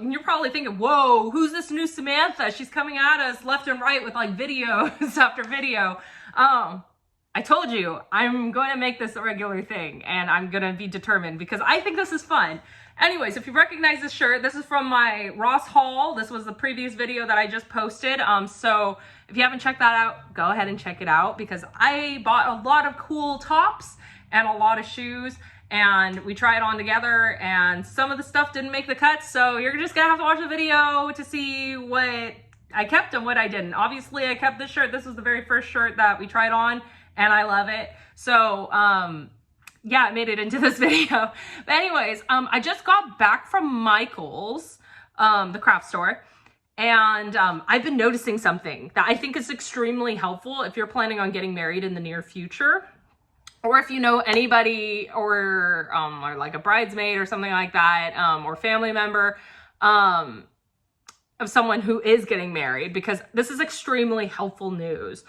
you're probably thinking, whoa, who's this new Samantha? She's coming at us left and right with like videos after video. I told you, I'm going to make this a regular thing, and I'm going to be determined because I think this is fun. Anyways, if you recognize this shirt, this is from my Ross haul. This was the previous video that I just posted. So if you haven't checked that out, go ahead and check it out because I bought a lot of cool tops and a lot of shoes, and we tried on together, and some of the stuff didn't make the cut. So you're just gonna have to watch the video to see what I kept and what I didn't. Obviously, I kept this shirt. This was the very first shirt that we tried on, and I love it. So, yeah, I made it into this video. But anyways, I just got back from Michael's, the craft store, and I've been noticing something that I think is extremely helpful if you're planning on getting married in the near future, or if you know anybody or like a bridesmaid or something like that, or family member of someone who is getting married, because this is extremely helpful news.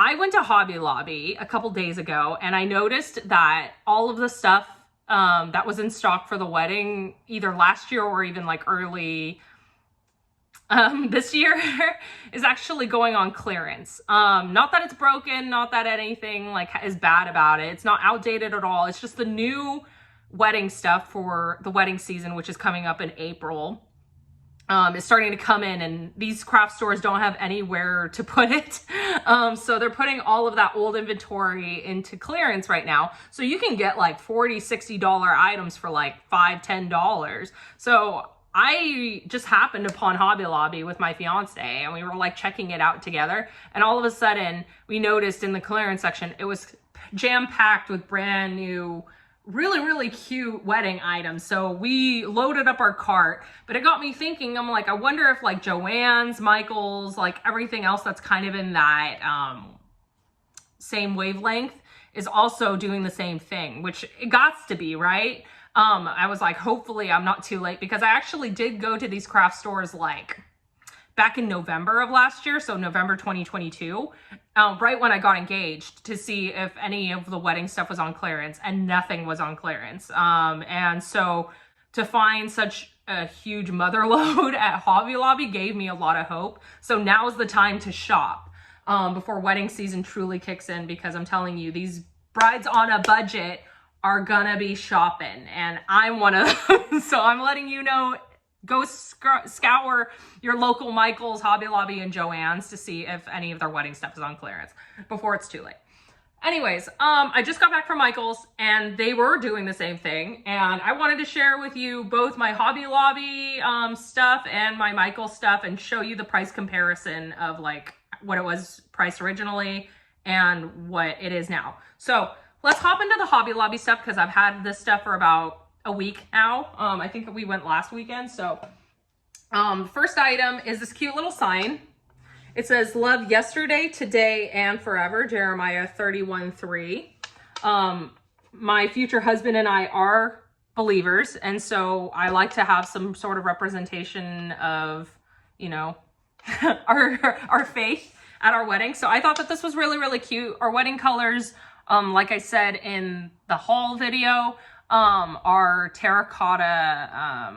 I went to Hobby Lobby a couple days ago, and I noticed that all of the stuff that was in stock for the wedding, either last year or even like early this year, is actually going on clearance. Not that it's broken, not that anything like is bad about it. It's not outdated at all. It's just the new wedding stuff for the wedding season, which is coming up in April. Is starting to come in, and these craft stores don't have anywhere to put it. So they're putting all of that old inventory into clearance right now. So you can get like $40, $60 items for like $5, $10. So I just happened upon Hobby Lobby with my fiance, and we were like checking it out together. And all of a sudden we noticed in the clearance section, it was jam-packed with brand new, really, really cute wedding items. So we loaded up our cart, but it got me thinking, I'm like, I wonder if like Joann's, Michael's, like everything else that's kind of in that same wavelength is also doing the same thing, which it gots to be, right? I was like, hopefully I'm not too late, because I actually did go to these craft stores like back in November of last year, so November 2022, right when I got engaged, to see if any of the wedding stuff was on clearance, and nothing was on clearance. And so to find such a huge mother load at Hobby Lobby gave me a lot of hope. So now's the time to shop before wedding season truly kicks in, because I'm telling you, these brides on a budget are gonna be shopping, and I'm one of them. So I'm letting you know, go scour your local Michael's, Hobby Lobby, and Joann's to see if any of their wedding stuff is on clearance before it's too late. Anyways, I just got back from Michael's, and they were doing the same thing, and I wanted to share with you both my Hobby Lobby stuff and my Michael's stuff, and show you the price comparison of like what it was priced originally and what it is now. So let's hop into the Hobby Lobby stuff, because I've had this stuff for about a week now. I think we went last weekend. So first item is this cute little sign. It says, "Love yesterday, today, and forever," Jeremiah 31:3. My future husband and I are believers, and so I like to have some sort of representation of, you know, our faith at our wedding. So I thought that this was really, really cute. Our wedding colors, like I said in the haul video, are terracotta,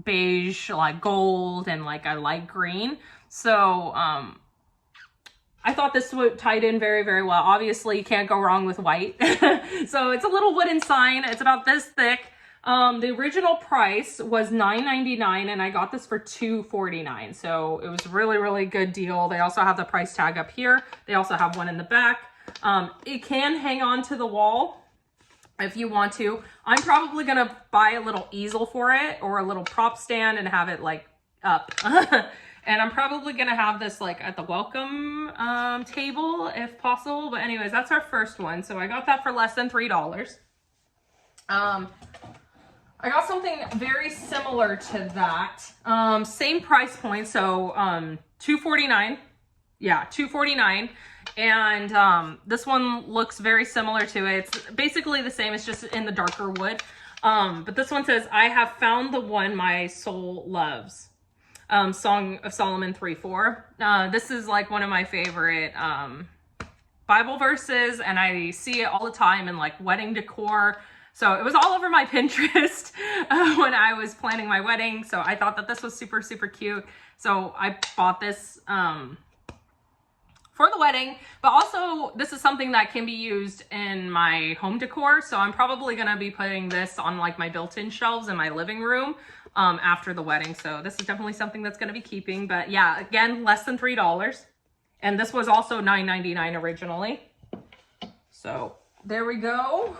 beige, like gold, and like a light green. So I thought this would tied in very, very well. Obviously you can't go wrong with white. So it's a little wooden sign. It's about this thick. The original price was $9.99, and I got this for $2.49. So it was really, really good deal. They also have the price tag up here. They also have one in the back. It can hang on to the wall if you want to. I'm probably gonna buy a little easel for it, or a little prop stand, and have it like up. And I'm probably gonna have this like at the welcome table if possible. But anyways, that's our first one. So I got that for less than $3. I got something very similar to that. Same price point. So $2.49. Yeah, $2.49. And this one looks very similar to it. It's basically the same. It's just in the darker wood. But this one says, "I have found the one my soul loves." Song of Solomon 3:4. This is like one of my favorite Bible verses, and I see it all the time in like wedding decor. So it was all over my Pinterest when I was planning my wedding. So I thought that this was super, super cute. So I bought this for the wedding, but also this is something that can be used in my home decor. So I'm probably gonna be putting this on like my built-in shelves in my living room after the wedding. So this is definitely something that's gonna be keeping, but yeah, again, less than $3. And this was also $9.99 originally. So there we go.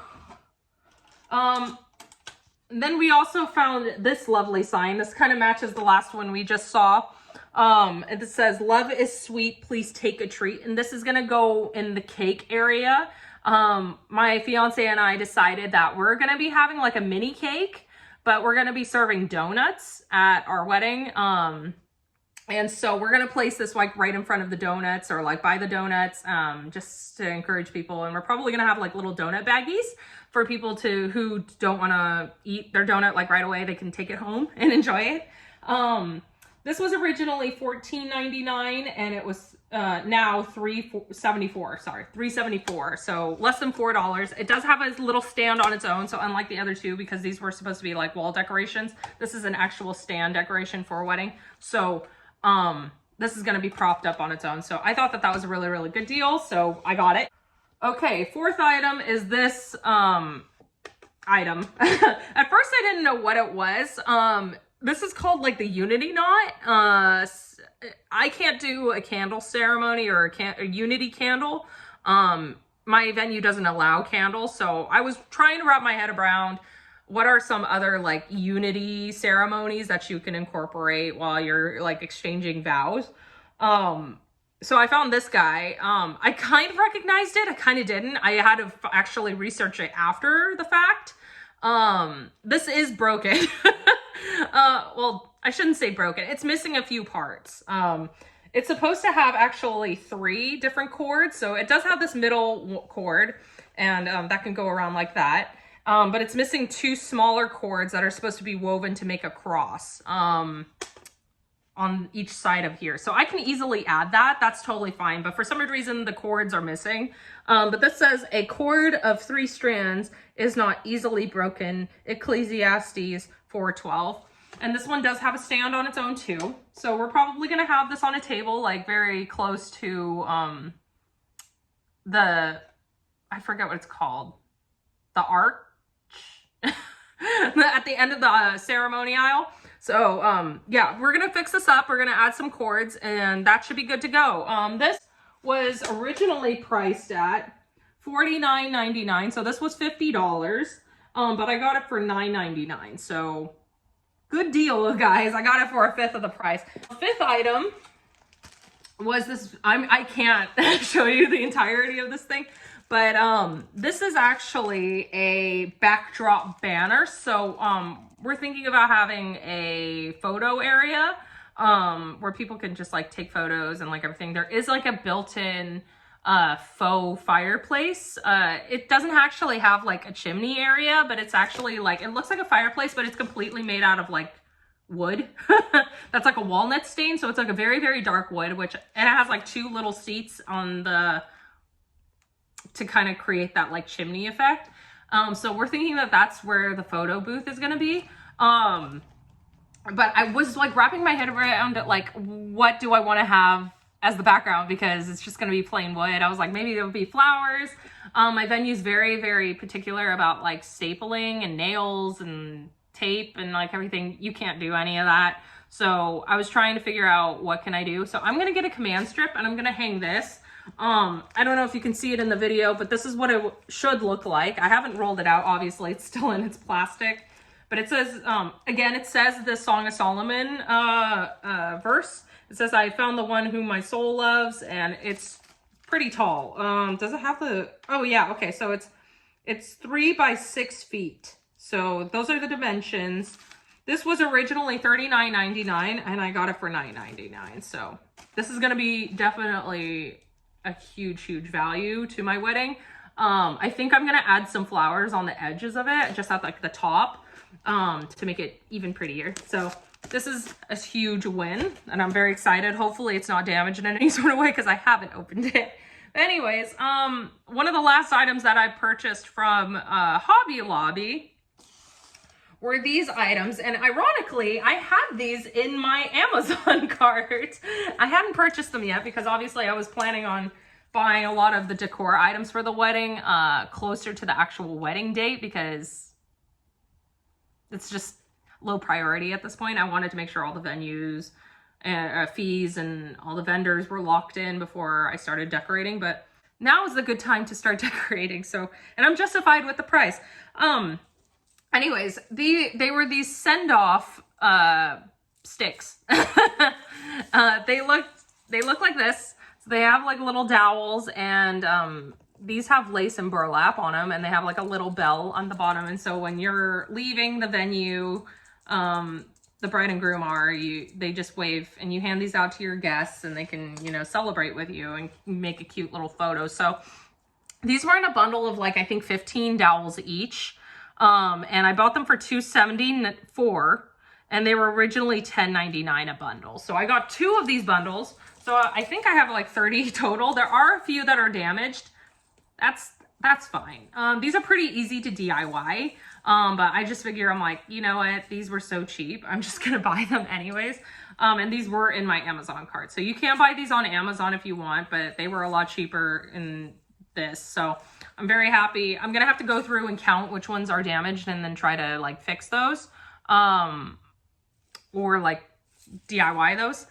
Then we also found this lovely sign. This kind of matches the last one we just saw. It says, "Love is sweet, please take a treat." And this is gonna go in the cake area. My fiance and I decided that we're gonna be having like a mini cake, but we're gonna be serving donuts at our wedding. And so we're gonna place this like right in front of the donuts or like by the donuts, just to encourage people. And we're probably gonna have like little donut baggies for people who don't wanna eat their donut like right away. They can take it home and enjoy it. This was originally $14.99 and it was now $3.74. So less than $4. It does have a little stand on its own. So unlike the other two, because these were supposed to be like wall decorations, this is an actual stand decoration for a wedding. So this is going to be propped up on its own. So I thought that that was a really, really good deal. So I got it. Okay, fourth item is this item. At first I didn't know what it was. This is called like the Unity knot. I can't do a candle ceremony or a Unity candle. My venue doesn't allow candles. So I was trying to wrap my head around what are some other like Unity ceremonies that you can incorporate while you're like exchanging vows. So I found this guy. I kind of recognized it. I kind of didn't. I had to actually research it after the fact. This is broken. Well, I shouldn't say broken. It's missing a few parts. It's supposed to have actually 3 different cords. So it does have this middle cord and that can go around like that. But it's missing 2 smaller cords that are supposed to be woven to make a cross on each side of here. So I can easily add that. That's totally fine. But for some reason, the cords are missing. But this says, "A cord of 3 strands is not easily broken." Ecclesiastes 4:12. And this one does have a stand on its own too. So we're probably going to have this on a table, like very close to I forget what it's called. The arch at the end of the ceremony aisle. So yeah, we're gonna fix this up. We're gonna add some cords and that should be good to go. This was originally priced at $49.99. So this was $50, but I got it for $9.99. So good deal, guys. I got it for a fifth of the price. The fifth item was this. I can't show you the entirety of this thing, but this is actually a backdrop banner. So we're thinking about having a photo area where people can just like take photos and like everything. There is like a built-in faux fireplace. It doesn't actually have like a chimney area, but it's actually like, it looks like a fireplace, but it's completely made out of like wood. That's like a walnut stain. So it's like a very, very dark wood, and it has like 2 little seats on to kind of create that like chimney effect. So we're thinking that that's where the photo booth is going to be. But I was like wrapping my head around it, like, what do I want to have as the background? Because it's just going to be plain wood. I was like, maybe there'll be flowers. My venue's very, very particular about like stapling and nails and tape and like everything. You can't do any of that. So I was trying to figure out what can I do. So I'm going to get a command strip and I'm going to hang this. I don't know if you can see it in the video, but this is what it should look like. I haven't rolled it out. Obviously, it's still in its plastic, but it says, again, it says the Song of Solomon verse. It says, "I found the one whom my soul loves," and it's pretty tall. Does it have oh yeah, okay. So it's 3 by 6 feet. So those are the dimensions. This was originally $39.99 and I got it for $9.99. So this is going to be definitely a huge, huge value to my wedding. I think I'm gonna add some flowers on the edges of it, just at like the top, to make it even prettier. So this is a huge win and I'm very excited. Hopefully it's not damaged in any sort of way because I haven't opened it. Anyways, one of the last items that I purchased from Hobby Lobby were these items, and ironically, I had these in my Amazon cart. I hadn't purchased them yet because obviously I was planning on buying a lot of the decor items for the wedding closer to the actual wedding date because it's just low priority at this point. I wanted to make sure all the venues, fees, and all the vendors were locked in before I started decorating, but now is a good time to start decorating. So, and I'm justified with the price. Anyways, they were these send-off sticks. They look like this. So they have like little dowels, and these have lace and burlap on them, and they have like a little bell on the bottom. And so when you're leaving the venue, the bride and groom they just wave, and you hand these out to your guests, and they can, you know, celebrate with you and make a cute little photo. So these were in a bundle of like, I think 15 dowels each. And I bought them for $2.74, and they were originally $10.99 a bundle. So I got 2 of these bundles. So I think I have like 30 total. There are a few that are damaged. That's fine. These are pretty easy to DIY. But I just figure, I'm like, you know what? These were so cheap. I'm just going to buy them anyways. And these were in my Amazon cart. So you can buy these on Amazon if you want, but they were a lot cheaper in this. So I'm very happy. I'm going to have to go through and count which ones are damaged and then try to like fix those. Or like DIY those.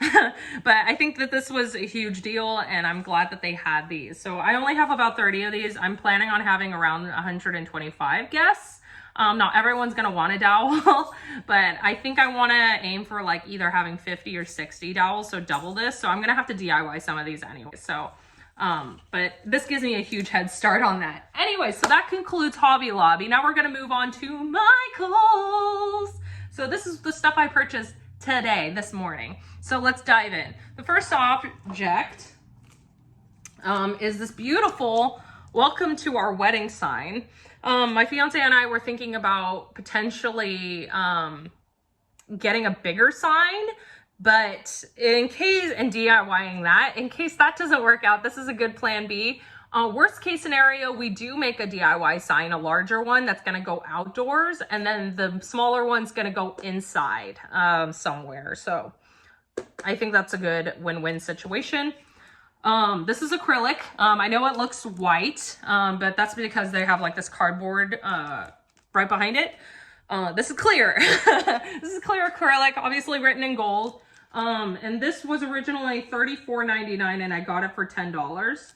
But I think that this was a huge deal, and I'm glad that they had these. So I only have about 30 of these. I'm planning on having around 125 guests. Not everyone's gonna want a dowel, but I think I want to aim for like either having 50 or 60 dowels, so double this. So I'm gonna have to DIY some of these anyway. So but this gives me a huge head start on that. Anyway, so that concludes Hobby Lobby. Now we're gonna move on to Michael's. So this is the stuff I purchased today, this morning. So let's dive in. The first object is this beautiful welcome to our wedding sign. My fiance and I were thinking about potentially getting a bigger sign, but in case, and DIYing that, in case that doesn't work out, this is a good plan B. Worst case scenario, we do make a DIY sign, a larger one that's going to go outdoors, and then the smaller one's going to go inside somewhere. So I think that's a good win-win situation. This is acrylic. I know it looks white, but that's because they have like this cardboard right behind it. This is clear. This is clear acrylic, obviously written in gold. And this was originally $34.99, and I got it for $10.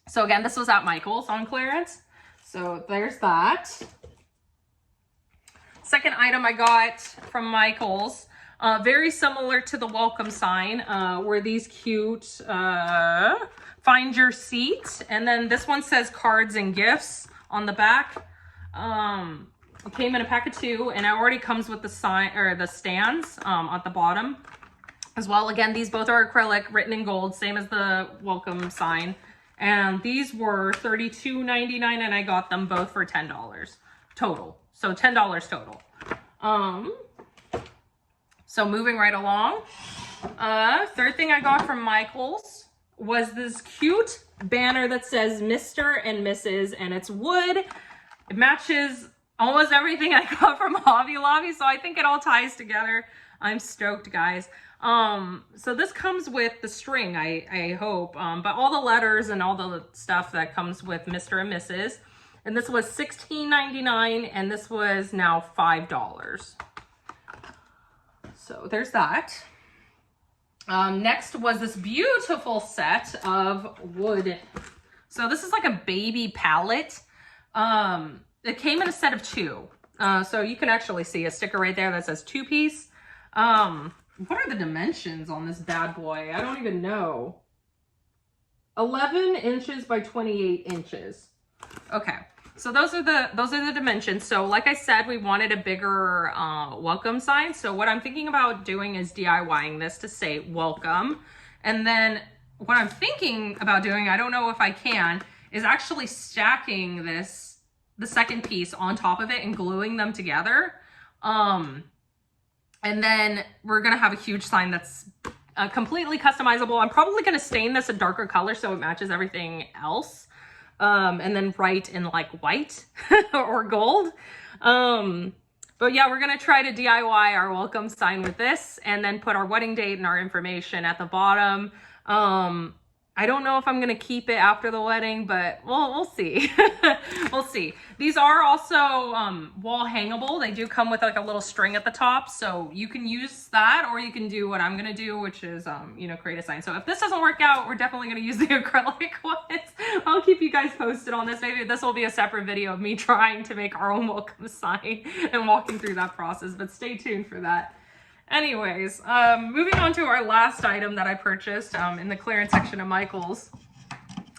So again, this was at Michael's on clearance. So there's that. Second item I got from Michael's, very similar to the welcome sign, were these cute find your seat. And then this one says cards and gifts on the back. It came in a pack of 2, and it already comes with the sign or the stands at the bottom as well. Again, these both are acrylic, written in gold, same as the welcome sign. And these were $32.99, and I got them both for $10 total. So $10 total. So moving right along. Third thing I got from Michael's was this cute banner that says Mr. and Mrs. and it's wood. It matches almost everything I got from Hobby Lobby, so I think it all ties together. I'm stoked, guys. So this comes with the string, I hope, but all the letters and all the stuff that comes with Mr. and Mrs. And this was $16.99, and this was now $5. So there's that. Next was this beautiful set of wood. So this is like a baby palette. It came in a set of 2. So you can actually see a sticker right there that says 2-piece. What are the dimensions on this bad boy? I don't even know. 11 inches by 28 inches. Okay, so those are the dimensions. So like I said, we wanted a bigger welcome sign. So what I'm thinking about doing is DIYing this to say welcome. And then what I'm thinking about doing, I don't know if I can, is actually stacking this, the second piece on top of it and gluing them together. And then we're going to have a huge sign that's completely customizable. I'm probably going to stain this a darker color so it matches everything else. And then write in like white or gold. But yeah, we're going to try to DIY our welcome sign with this and then put our wedding date and our information at the bottom. I don't know if I'm going to keep it after the wedding, but we'll see. We'll see. These are also wall hangable. They do come with like a little string at the top, so you can use that, or you can do what I'm going to do, which is, you know, create a sign. So if this doesn't work out, we're definitely going to use the acrylic ones. I'll keep you guys posted on this. Maybe this will be a separate video of me trying to make our own welcome sign and walking through that process, but stay tuned for that. Anyways, moving on to our last item that I purchased in the clearance section of Michael's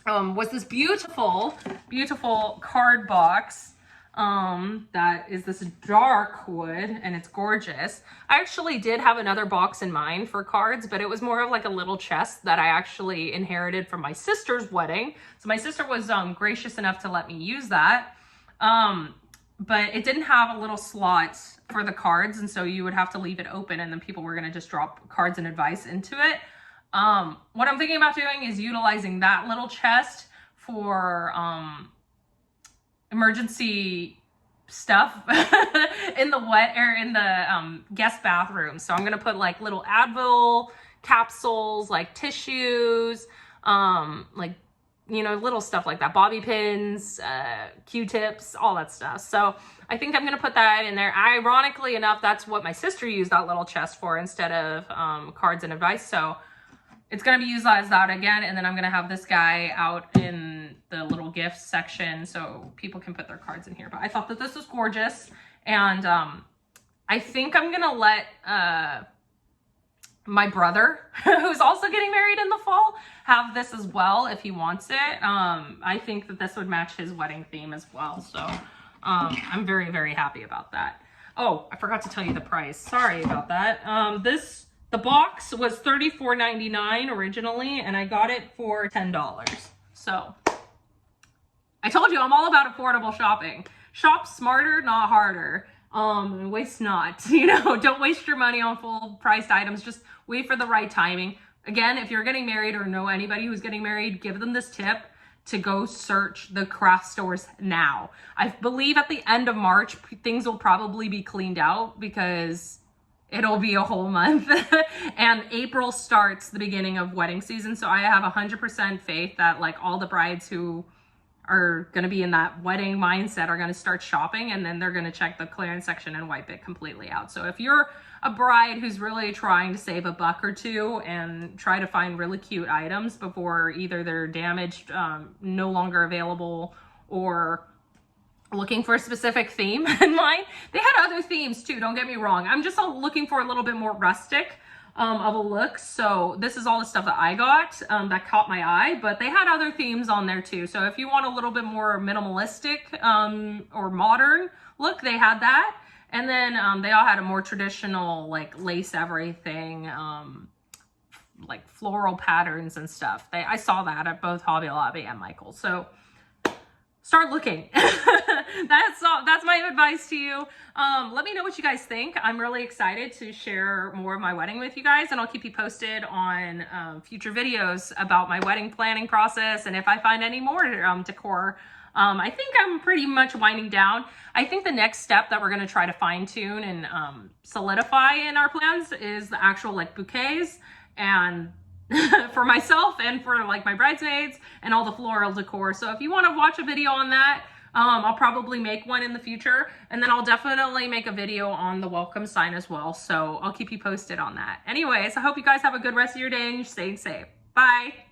was this beautiful, beautiful card box that is this dark wood, and it's gorgeous. I actually did have another box in mind for cards, but it was more of like a little chest that I actually inherited from my sister's wedding. So my sister was gracious enough to let me use that. But it didn't have a little slot for the cards, and so you would have to leave it open, and then people were going to just drop cards and advice into it. What I'm thinking about doing is utilizing that little chest for emergency stuff in the guest bathroom. So I'm going to put like little Advil capsules, like tissues, like, you know, little stuff like that, bobby pins, Q-tips, all that stuff. So I think I'm going to put that in there. Ironically enough, that's what my sister used that little chest for instead of cards and advice. So it's going to be used as that again. And then I'm going to have this guy out in the little gifts section so people can put their cards in here. But I thought that this was gorgeous. And I think I'm going to let my brother, who's also getting married in the fall, have this as well if he wants it. I think that this would match his wedding theme as well. So I'm very, very happy about that. Oh, I forgot to tell you the price. Sorry about that. The box was $34.99 originally, and I got it for $10. So I told you I'm all about affordable shopping. Shop smarter, not harder. Waste not, you know, don't waste your money on full priced items. Just wait for the right timing. Again, if you're getting married or know anybody who's getting married, give them this tip to go search the craft stores now. I believe at the end of March, things will probably be cleaned out because it'll be a whole month. And April starts the beginning of wedding season. So I have 100% faith that like all the brides who are going to be in that wedding mindset are going to start shopping, and then they're going to check the clearance section and wipe it completely out. So if you're a bride who's really trying to save a buck or two and try to find really cute items before either they're damaged, no longer available, or looking for a specific theme in mind, they had other themes too, don't get me wrong. I'm just looking for a little bit more rustic of a look. So this is all the stuff that I got that caught my eye, but they had other themes on there too. So if you want a little bit more minimalistic or modern look, they had that. And then they all had a more traditional, like lace everything, like floral patterns and stuff. I saw that at both Hobby Lobby and Michael's. So start looking. That's my advice to you. Let me know what you guys think. I'm really excited to share more of my wedding with you guys, and I'll keep you posted on future videos about my wedding planning process, and if I find any more decor. I think I'm pretty much winding down. I think the next step that we're going to try to fine tune and solidify in our plans is the actual like bouquets, and for myself and for like my bridesmaids and all the floral decor. So if you want to watch a video on that, I'll probably make one in the future, and then I'll definitely make a video on the welcome sign as well. So I'll keep you posted on that. Anyways, I hope you guys have a good rest of your day and you're staying safe. Bye.